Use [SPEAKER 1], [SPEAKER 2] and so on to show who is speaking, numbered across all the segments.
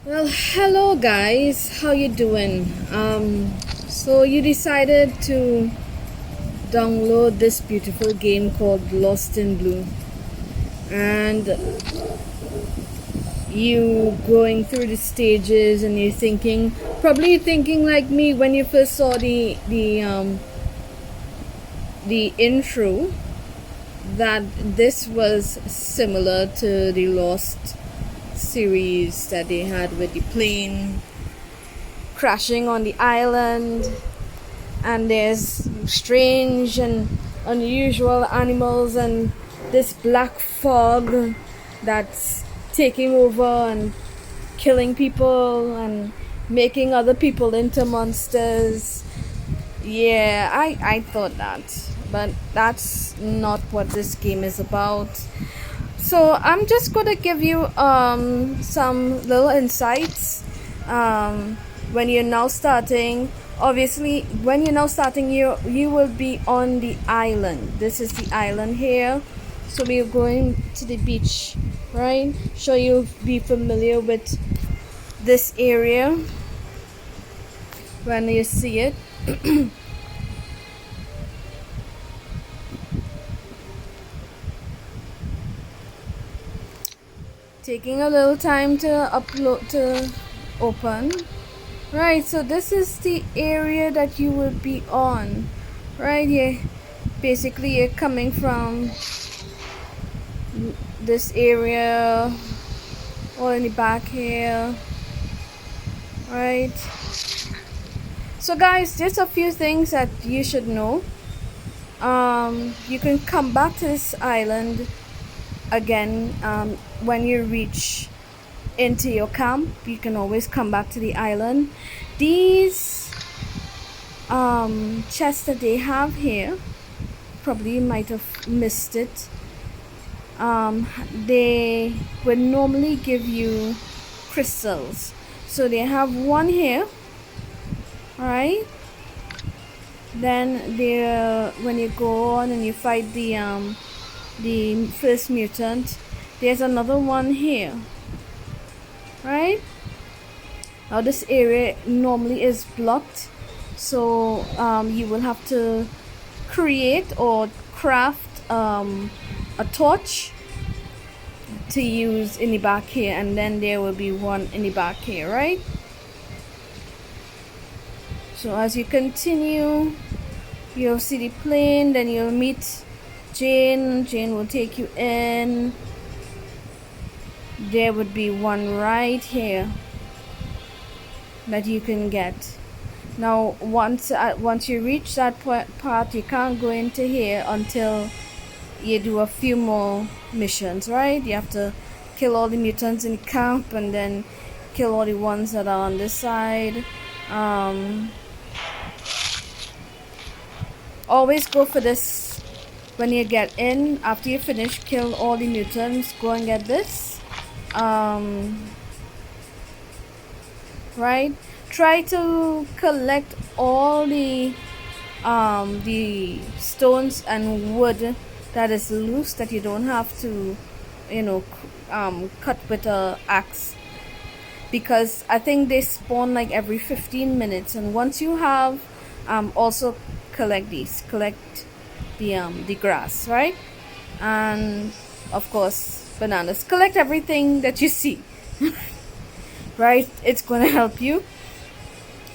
[SPEAKER 1] Well, hello guys. How you doing? So you decided to download this beautiful game called Lost in Blue, and you going through the stages, and you're thinking, probably thinking like me when you first saw the intro, that this was similar to the Lost series that they had with the plane crashing on the island, and there's strange and unusual animals and this black fog that's taking over and killing people and making other people into monsters. Yeah, I thought that, but that's not what this game is about. So I'm just gonna give you some little insights. When you're now starting, obviously when you're now starting, you will be on the island. This is the island here. So we're going to the beach, right? So you'll be familiar with this area when you see it. Taking a little time to upload to open. Right, so this is the area that you will be on. Right here. Basically you're coming from this area or in the back here. Right. So guys, there's a few things that you should know. You can come back to this island again when you reach into your camp. You can always come back to the island. These chests that they have here, probably you might have missed it. They would normally give you crystals. So they have one here. Alright. Then when you go on and you fight the first mutant, there's another one here. Right? Now this area normally is blocked, so you will have to create or craft a torch to use in the back here, and then there will be one in the back here, right? So as you continue, you'll see the plane, then you'll meet Jane. Jane will take you in. There would be one right here that you can get. Now once you reach that part, you can't go into here until you do a few more missions, right? You have to kill all the mutants in the camp and then kill all the ones that are on this side. Always go for this when you get in. After you finish, kill all the mutants, go and get this. Right? Try to collect all the stones and wood that is loose, that you don't have to, cut with a axe, because I think they spawn like every 15 minutes. And once you have, also collect the grass, right? And of course bananas. Collect everything that you see. Right? It's gonna help you.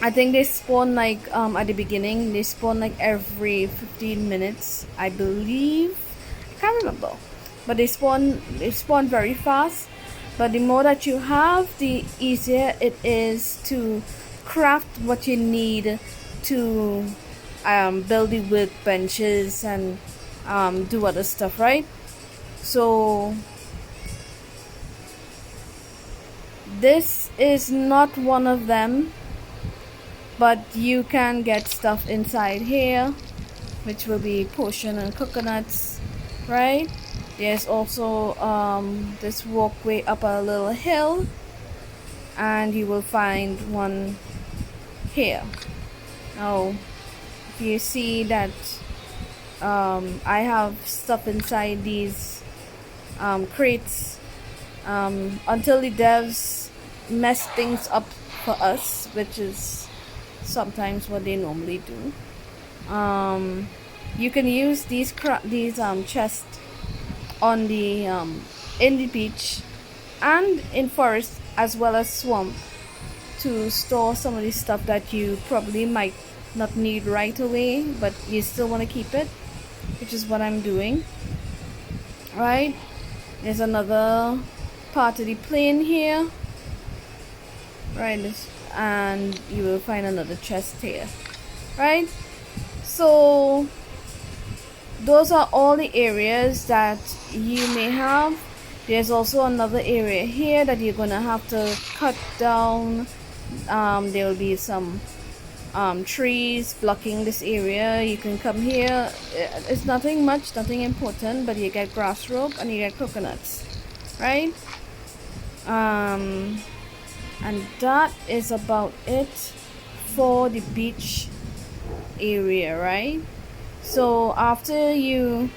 [SPEAKER 1] I think they spawn like at the beginning they spawn like every 15 minutes, I believe. I can't remember, but they spawn very fast. But the more that you have, the easier it is to craft what you need to build the workbenches and do other stuff, right? So this is not one of them, but you can get stuff inside here, which will be potion and coconuts, right? There's also this walkway up a little hill, and you will find one here. Now if you see that I have stuff inside these crates, until the devs mess things up for us, which is sometimes what they normally do. You can use these chests on the in the beach and in forest as well as swamp to store some of the stuff that you probably might not need right away, but you still want to keep it, which is what I'm doing. Right, there's another part of the plane here, right, and you will find another chest here, right? So those are all the areas that you may have. There's also another area here that you're gonna have to cut down. There will be some trees blocking this area. You can come here. It's nothing much, nothing important, but you get grass rope and you get coconuts, right? And that is about it for the beach area, right? So after you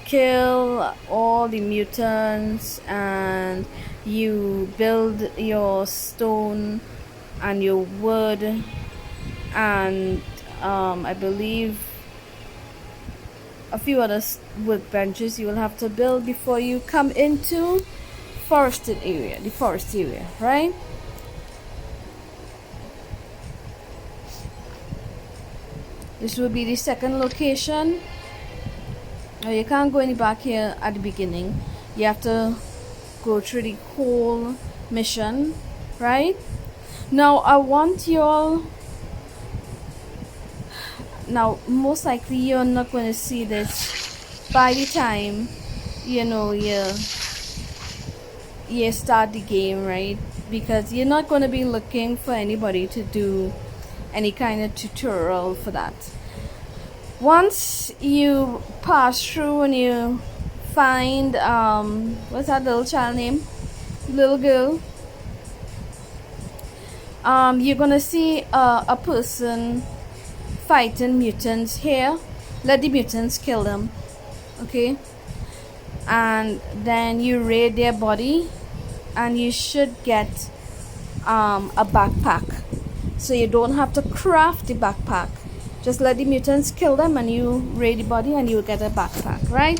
[SPEAKER 1] kill all the mutants and you build your stone and your wood and I believe a few other workbenches you will have to build before you come into the forest area, right? This will be the second location. Now you can't go any back here at the beginning. You have to go through the whole mission, right? Now I want you all. Now most likely you're not going to see this by the time you start the game, right? Because you're not going to be looking for anybody to do any kind of tutorial for that. Once you pass through and you find what's that little child name? Little girl. You're gonna see a person fighting mutants here. Let the mutants kill them, okay? And then you raid their body and you should get a backpack. So you don't have to craft the backpack. Just let the mutants kill them and you raid the body and you get a backpack, right?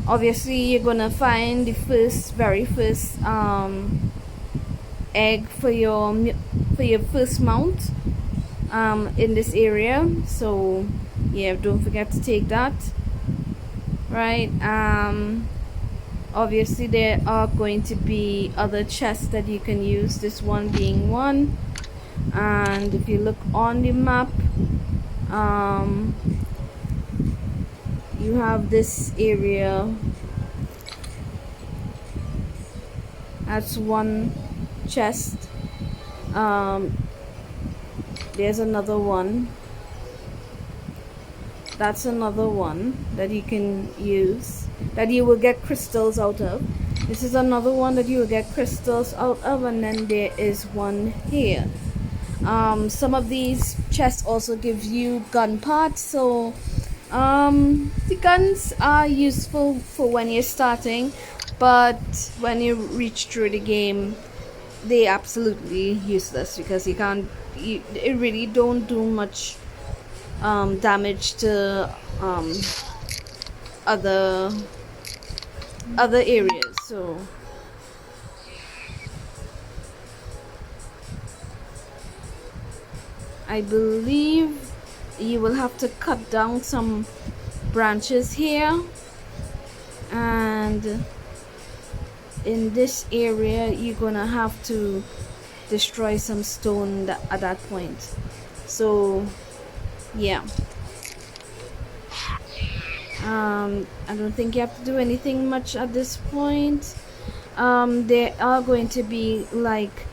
[SPEAKER 1] Obviously you're gonna find the very first egg for your first mount in this area. So yeah, don't forget to take that, right? Obviously there are going to be other chests that you can use, this one being one. And if you look on the map, you have this area. That's one chest. There's another one. That's another one that you can use, that you will get crystals out of. This is another one that you will get crystals out of, and then there is one here. Some of these chests also give you gun parts, so the guns are useful for when you're starting, but when you reach through the game they absolutely useless, because it really don't do much damage to other areas. So I believe you will have to cut down some branches here, and in this area you're gonna have to destroy some stone at that point. So yeah, I don't think you have to do anything much at this point. There are going to be like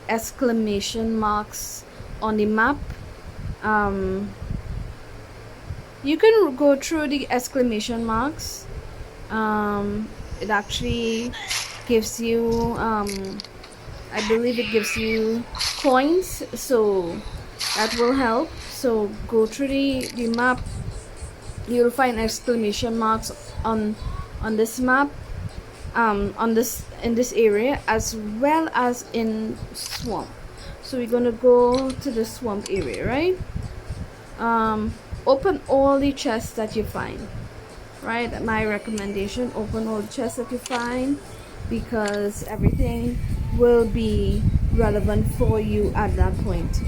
[SPEAKER 1] exclamation marks on the map. You can go through the exclamation marks. It actually gives you I believe it gives you coins, so that will help. So go through the map. You'll find exclamation marks on this map, on this in this area as well as in swamp. So we're gonna go to the swamp area, right? Open all the chests that you find, right? My recommendation: open all the chests that you find, because everything will be relevant for you at that point.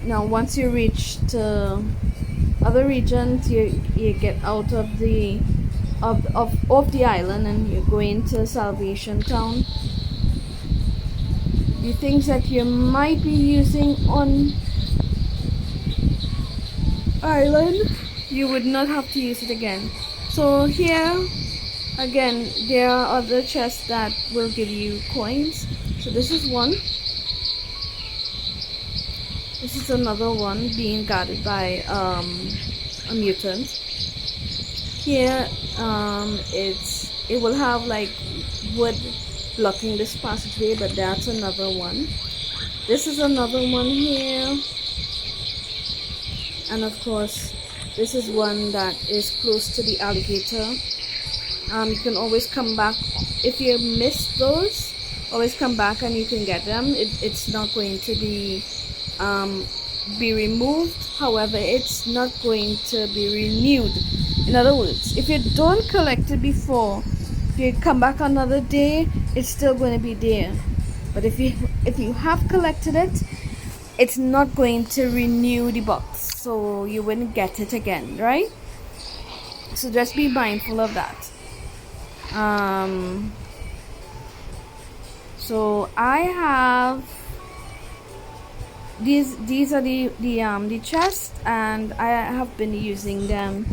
[SPEAKER 1] Now once you reach to other regions, you get out of the of the island and you go into Salvation Town. The things that you might be using on island, you would not have to use it again. So here again, there are other chests that will give you coins. So this is one. This is another one being guarded by a mutant. Here it will have like wood blocking this passageway, but that's another one. This is another one here, and of course this is one that is close to the alligator. You can always come back if you miss those. Always come back and you can get them. It's not going to be removed. However, it's not going to be renewed. In other words, if you don't collect it before, if you come back another day, it's still going to be there. But if you have collected it, it's not going to renew the box, so you wouldn't get it again, right? So just be mindful of that. So I have these are the chests, and I have been using them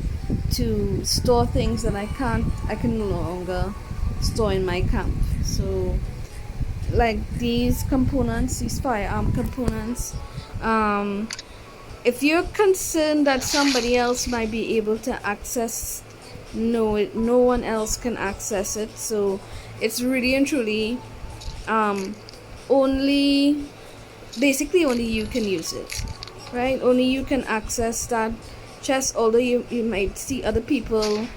[SPEAKER 1] to store things that I can no longer store in my camp. So like these components, these firearm components, if you're concerned that somebody else might be able to access, no one else can access it. So it's really and truly basically only you can use it, right? Only you can access that chest. Although you might see other people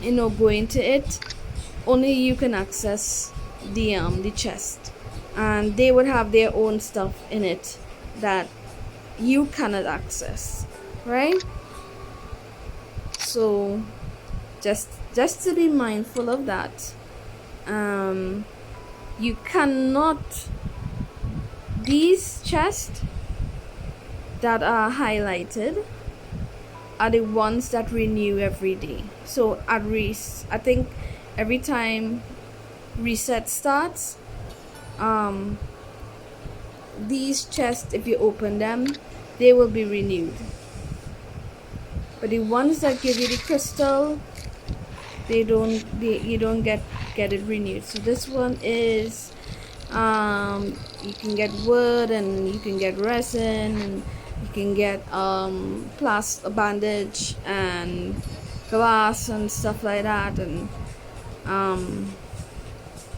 [SPEAKER 1] go into it, only you can access the chest, and they would have their own stuff in it that you cannot access, right? So just to be mindful of that. You cannot, these chests that are highlighted are the ones that renew every day. So I think every time reset starts, these chests, if you open them, they will be renewed. But the ones that give you the crystal, you don't get it renewed. So this one is you can get wood, and you can get resin, and you can get a bandage and glass and stuff like that, and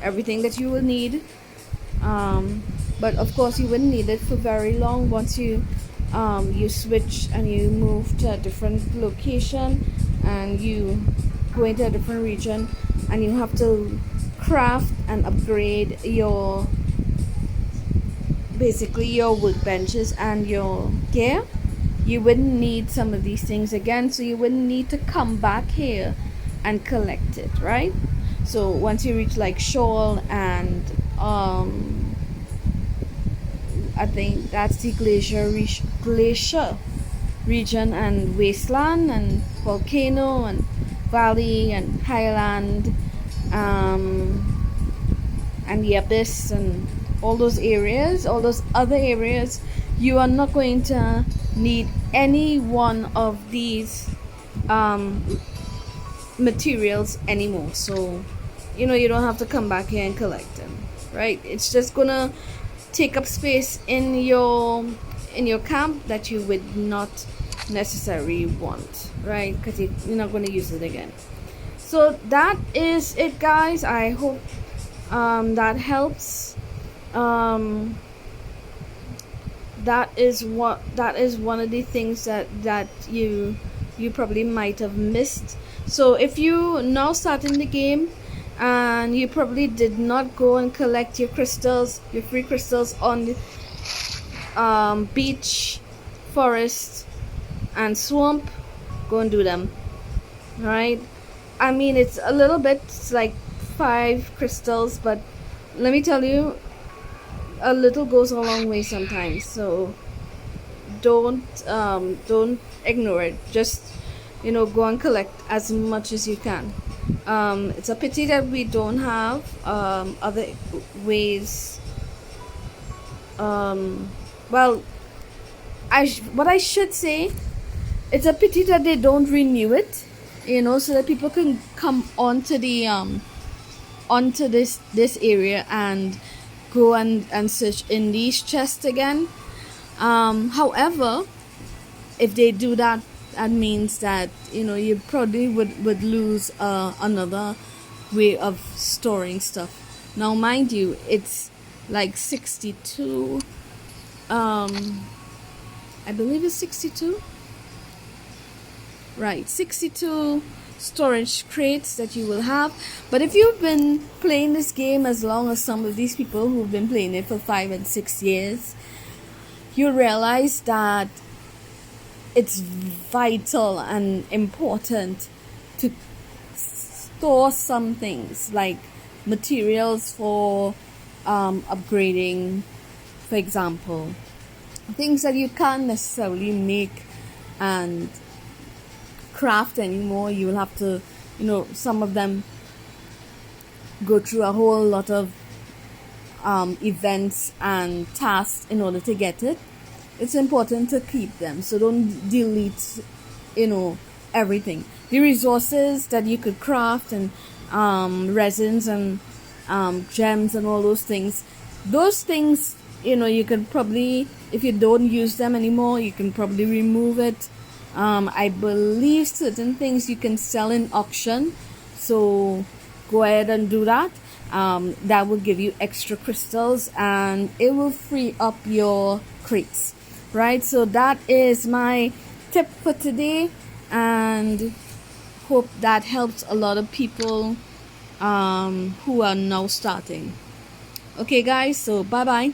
[SPEAKER 1] everything that you will need. But of course you wouldn't need it for very long. Once you switch and you move to a different location and you go into a different region, and you have to craft and upgrade your workbenches and your gear, you wouldn't need some of these things again. So you wouldn't need to come back here and collect it, right? So once you reach like Shoal and I think that's the glacier region, and wasteland and volcano and valley and highland, and the abyss, and all those other areas, you are not going to need any one of these materials anymore. So you don't have to come back here and collect them, right? It's just gonna take up space in your camp that you would not necessarily want, right? Because you're not going to use it again. So that is it, guys. I hope that helps. That is one of the things that you probably might have missed. So if you now start in the game and you probably did not go and collect your crystals, your free crystals on the beach, forest, and swamp, go and do them. Right? I mean, it's a little bit, it's like 5 crystals, but let me tell you, a little goes a long way sometimes. So don't ignore it. Just, go and collect as much as you can. It's a pity that we don't have other ways. Well, what I should say, it's a pity that they don't renew it, so that people can come onto the onto this area and go and search in these chests again. However, if they do that, that means that you probably would lose another way of storing stuff. Now, mind you, it's like 62. I believe it's 62. Right, 62 storage crates that you will have. But if you've been playing this game as long as some of these people who've been playing it for 5 and 6 years, you realize that it's vital and important to store some things like materials for upgrading, for example, things that you can't necessarily make and craft anymore. You will have to, some of them go through a whole lot of events and tasks in order to get it. It's important to keep them, so don't delete everything. The resources that you could craft and resins and gems and all those things, you can probably, if you don't use them anymore, you can probably remove it. I believe certain things you can sell in auction, so go ahead and do that. That will give you extra crystals and it will free up your crates, right? So that is my tip for today, and hope that helps a lot of people who are now starting. Okay guys, so bye bye.